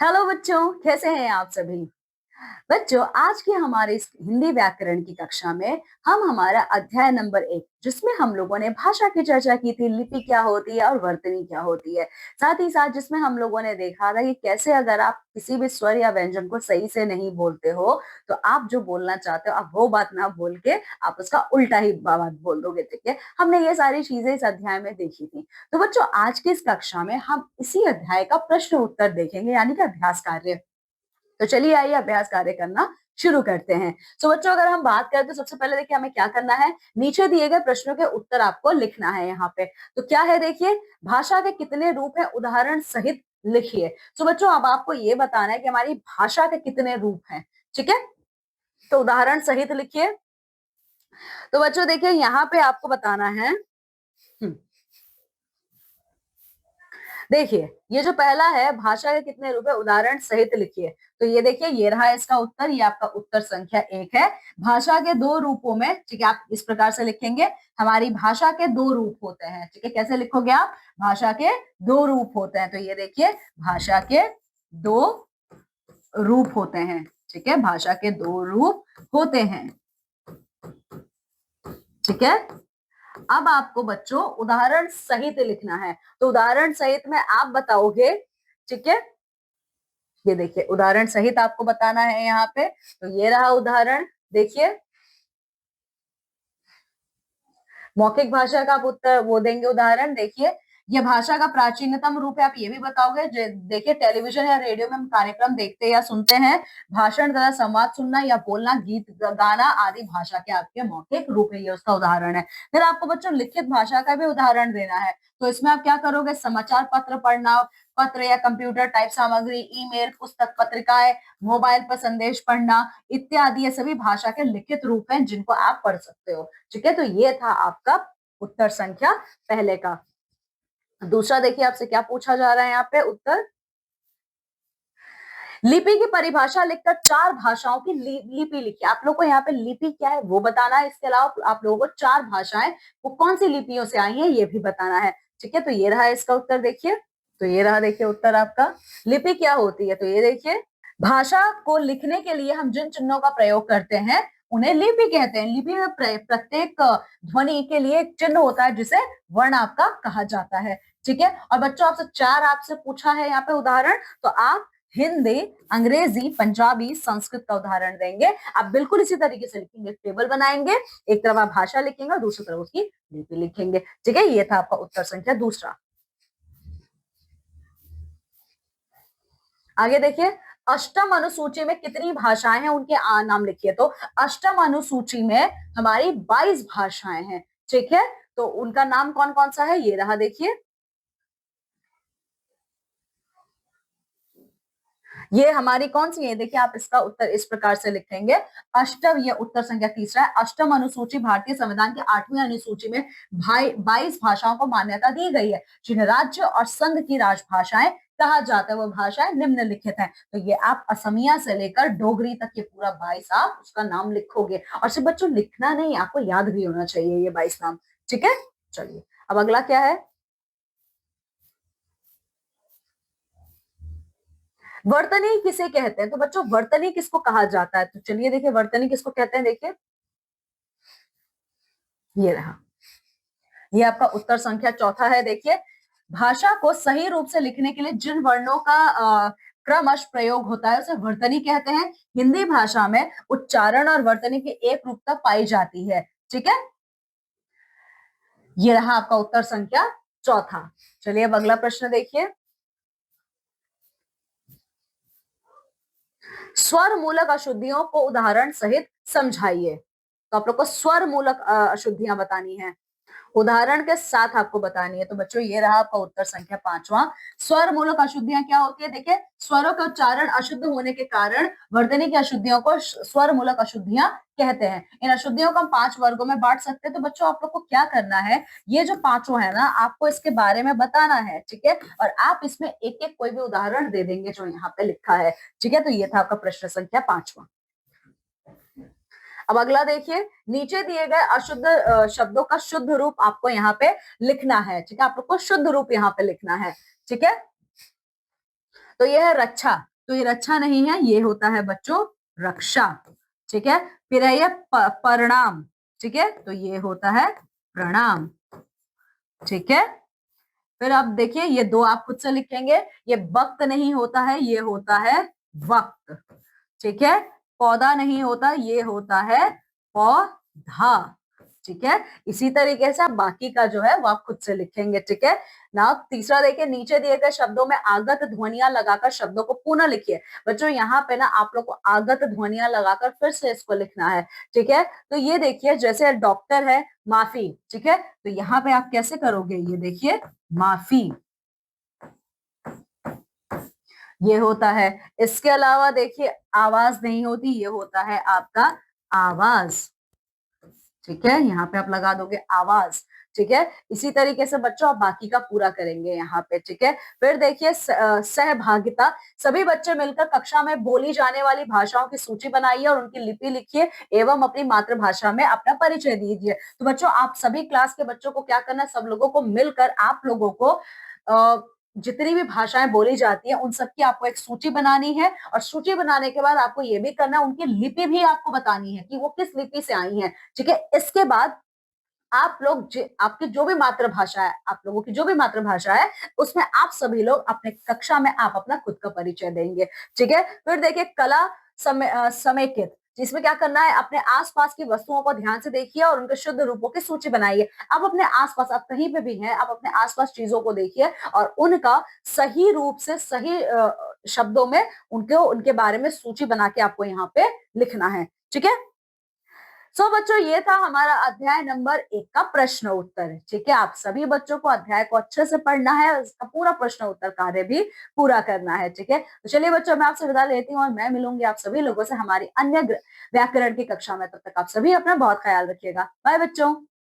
Hello बच्चों, कैसे हैं आप सभी। बच्चों, आज की हमारी इस हिंदी व्याकरण की कक्षा में हम हमारा अध्याय नंबर 1 जिसमें हम लोगों ने भाषा की चर्चा की थी, लिपि क्या होती है और वर्तनी क्या होती है। साथ ही साथ जिसमें हम लोगों ने देखा था कि कैसे अगर आप किसी भी स्वर या व्यंजन को सही से नहीं बोलते हो तो आप जो बोलना चाहते हो आप वो बात ना बोल के आप उसका उल्टा ही बात बोल दोगे। ठीक है, हमने ये सारी चीजें इस अध्याय में देखी थी। तो बच्चों, आज की इस कक्षा में हम इसी अध्याय का प्रश्न उत्तर देखेंगे, यानी कि अभ्यास कार्य। तो चलिए आइए अभ्यास कार्य करना शुरू करते हैं। तो बच्चों, अगर हम बात करें तो सबसे पहले देखिए हमें क्या करना है, नीचे दिए गए प्रश्नों के उत्तर आपको लिखना है यहाँ पे। तो क्या है देखिए, भाषा के कितने रूप हैं उदाहरण सहित लिखिए। तो बच्चों, अब आपको ये बताना है कि हमारी भाषा के कितने रूप हैं। ठीक है, तो उदाहरण सहित लिखिए। तो बच्चों देखिए, यहाँ पे आपको बताना है, देखिए ये जो पहला है, भाषा के कितने रूप है उदाहरण सहित लिखिए। तो ये देखिए, ये रहा इसका उत्तर, ये आपका उत्तर संख्या 1 है। भाषा के दो रूपों में, ठीक है, आप इस प्रकार से लिखेंगे, हमारी भाषा के दो रूप होते हैं। ठीक है, कैसे लिखोगे आप, भाषा के दो रूप होते हैं। तो ये देखिए, भाषा के दो रूप होते हैं। ठीक है, भाषा के दो रूप होते हैं। ठीक है, अब आपको बच्चों उदाहरण सहित लिखना है। तो उदाहरण सहित में आप बताओगे। ठीक है, ये देखिए उदाहरण सहित आपको बताना है यहाँ पे। तो ये रहा उदाहरण, देखिए मौखिक भाषा का आप उत्तर वो देंगे उदाहरण। देखिए, ये भाषा का प्राचीनतम रूप है, आप ये भी बताओगे। देखिए, टेलीविजन या रेडियो में हम कार्यक्रम देखते या सुनते हैं, भाषण तथा संवाद सुनना या बोलना, गीत गाना आदि भाषा के आपके मौखिक रूप है, ये उसका उदाहरण है। फिर आपको बच्चों लिखित भाषा का भी उदाहरण देना है। तो इसमें आप क्या करोगे, समाचार पत्र पढ़ना, पत्र या कंप्यूटर टाइप सामग्री, ईमेल, पुस्तक, पत्रिकाएं, मोबाइल पर संदेश पढ़ना इत्यादि, ये सभी भाषा के लिखित रूप हैं जिनको आप पढ़ सकते हो। ठीक है, तो ये था आपका उत्तर संख्या पहले का। दूसरा देखिए, आपसे क्या पूछा जा रहा है यहाँ पे उत्तर, लिपि की परिभाषा लिखकर चार भाषाओं की लिपि लिखिए। आप लोग को यहाँ पे लिपि क्या है वो बताना है, इसके अलावा आप लोगों को चार भाषाएं वो कौन सी लिपियों से आई हैं ये भी बताना है। ठीक है, तो ये रहा इसका उत्तर। देखिए, तो ये रहा देखिए उत्तर आपका, लिपि क्या होती है। तो ये देखिए, भाषा को लिखने के लिए हम जिन चिन्हों का प्रयोग करते हैं उन्हें लिपि कहते हैं। लिपि में प्रत्येक ध्वनि के लिए एक चिन्ह होता है जिसे वर्ण आपका कहा जाता है। ठीक है, और बच्चों आपसे चार आपसे पूछा है यहाँ पे उदाहरण, तो आप हिंदी, अंग्रेजी, पंजाबी, संस्कृत का उदाहरण देंगे। आप बिल्कुल इसी तरीके से लिखेंगे, टेबल बनाएंगे, एक तरफ आप भाषा लिखेंगे और दूसरी तरफ उसकी लिपि लिखेंगे। ठीक है, ये था आपका उत्तर संख्या दूसरा। आगे देखिए, अष्टम अनुसूची में कितनी भाषाएं हैं उनके नाम लिखिए। तो अष्टम अनुसूची में हमारी 22 भाषाएं हैं। ठीक है, तो उनका नाम कौन कौन सा है, ये रहा देखिए। ये हमारी कौन सी है, देखिए आप इसका उत्तर इस प्रकार से लिखेंगे, अष्टम, ये उत्तर संख्या तीसरा है। अष्टम अनुसूची भारतीय संविधान की 8वीं अनुसूची में 22 भाषाओं को मान्यता दी गई है जिन्हें राज्य और संघ की राजभाषाएं कहा जाता है। वो भाषाएं निम्नलिखित हैं। तो ये आप असमिया से लेकर डोगरी तक के पूरा 22 आप उसका नाम लिखोगे, और सिर्फ बच्चों लिखना नहीं, आपको याद भी होना चाहिए ये 22 नाम। ठीक है, चलिए अब अगला क्या है, वर्तनी किसे कहते हैं। तो बच्चों वर्तनी किसको कहा जाता है, तो चलिए देखिए वर्तनी किसको कहते हैं। देखिए, ये रहा, ये आपका उत्तर संख्या चौथा है। देखिए, भाषा को सही रूप से लिखने के लिए जिन वर्णों का क्रमश प्रयोग होता है उसे वर्तनी कहते हैं। हिंदी भाषा में उच्चारण और वर्तनी की एक रूपता पाई जाती है। ठीक है, ये रहा आपका उत्तर संख्या चौथा। चलिए अब अगला प्रश्न देखिए, स्वर मूलक अशुद्धियों को उदाहरण सहित समझाइए। तो आप लोग को स्वर मूलक अशुद्धियां बतानी है, उदाहरण के साथ आपको बतानी है। तो बच्चों ये रहा आपका उत्तर संख्या पांचवा। स्वर मूलक अशुद्धियां क्या होती है, देखिए स्वरों का उच्चारण अशुद्ध होने के कारण वर्तनी की अशुद्धियों को स्वर मूलक अशुद्धियां कहते हैं। इन अशुद्धियों को हम 5 वर्गों में बांट सकते हैं। तो बच्चों आप लोग को क्या करना है, ये जो पांचों है ना, आपको इसके बारे में बताना है। ठीक है, और आप इसमें एक एक कोई भी उदाहरण दे देंगे जो यहाँ पे लिखा है। ठीक है, तो ये था आपका प्रश्न संख्या पांचवा। अब अगला देखिए, नीचे दिए गए अशुद्ध शब्दों का शुद्ध रूप आपको यहाँ पे लिखना है। ठीक है, आप लोग को शुद्ध रूप यहाँ पे लिखना है। ठीक है, तो ये है रक्षा, तो ये रक्षा नहीं है, ये होता है बच्चों रक्षा। ठीक है, फिर है ये प्रणाम। ठीक है, तो ये होता है प्रणाम। ठीक है, फिर आप देखिए ये दो आप खुद से लिखेंगे, ये वक्त नहीं होता है, ये होता है वक्त। ठीक है, पौधा नहीं होता, ये होता है पौधा। ठीक है, इसी तरीके से आप बाकी का जो है वो आप खुद से लिखेंगे। ठीक है ना, तीसरा देखिए, नीचे दिए गए शब्दों में आगत ध्वनियां लगाकर शब्दों को पुनः लिखिए। बच्चों यहाँ पे ना आप लोग को आगत ध्वनियां लगाकर फिर से इसको लिखना है। ठीक है, तो ये देखिए जैसे डॉक्टर है, माफी। ठीक है, तो यहाँ पे आप कैसे करोगे, ये देखिए माफी, ये होता है। इसके अलावा देखिए आवाज नहीं होती, ये होता है आपका आवाज। ठीक है, यहाँ पे आप लगा दोगे आवाज। ठीक है, इसी तरीके से बच्चों आप बाकी का पूरा करेंगे यहाँ पे। ठीक है, फिर देखिए सहभागिता, सभी बच्चे मिलकर कक्षा में बोली जाने वाली भाषाओं की सूची बनाइए और उनकी लिपि लिखिए एवं अपनी मातृभाषा में अपना परिचय दीजिए। तो बच्चों आप सभी क्लास के बच्चों को क्या करना है, सब लोगों को मिलकर आप लोगों को जितनी भी भाषाएं बोली जाती है उन सबकी आपको एक सूची बनानी है, और सूची बनाने के बाद आपको ये भी करना है उनकी लिपि भी आपको बतानी है कि वो किस लिपि से आई है। ठीक है, इसके बाद आप लोग आपकी जो भी मातृभाषा है, आप लोगों की जो भी मातृभाषा है उसमें आप सभी लोग अपने कक्षा में आप अपना खुद का परिचय देंगे। ठीक है, फिर देखिए कला समेकित, जिसमें क्या करना है, अपने आसपास की वस्तुओं को ध्यान से देखिए और उनके शुद्ध रूपों की सूची बनाइए। आप अपने आसपास, आप कहीं पे भी हैं, आप अपने आसपास चीजों को देखिए और उनका सही रूप से सही शब्दों में उनके बारे में सूची बना के आपको यहाँ पे लिखना है। ठीक है, बच्चों ये था हमारा अध्याय नंबर 1 का प्रश्न उत्तर। ठीक है, आप सभी बच्चों को अध्याय को अच्छे से पढ़ना है, उसका पूरा प्रश्न उत्तर कार्य भी पूरा करना है। ठीक है, तो चलिए बच्चों मैं आपसे विदा लेती हूँ और मैं मिलूंगी आप सभी लोगों से हमारी अन्य व्याकरण की कक्षा में। तब तक आप सभी अपना बहुत ख्याल रखिएगा। बाय बच्चों।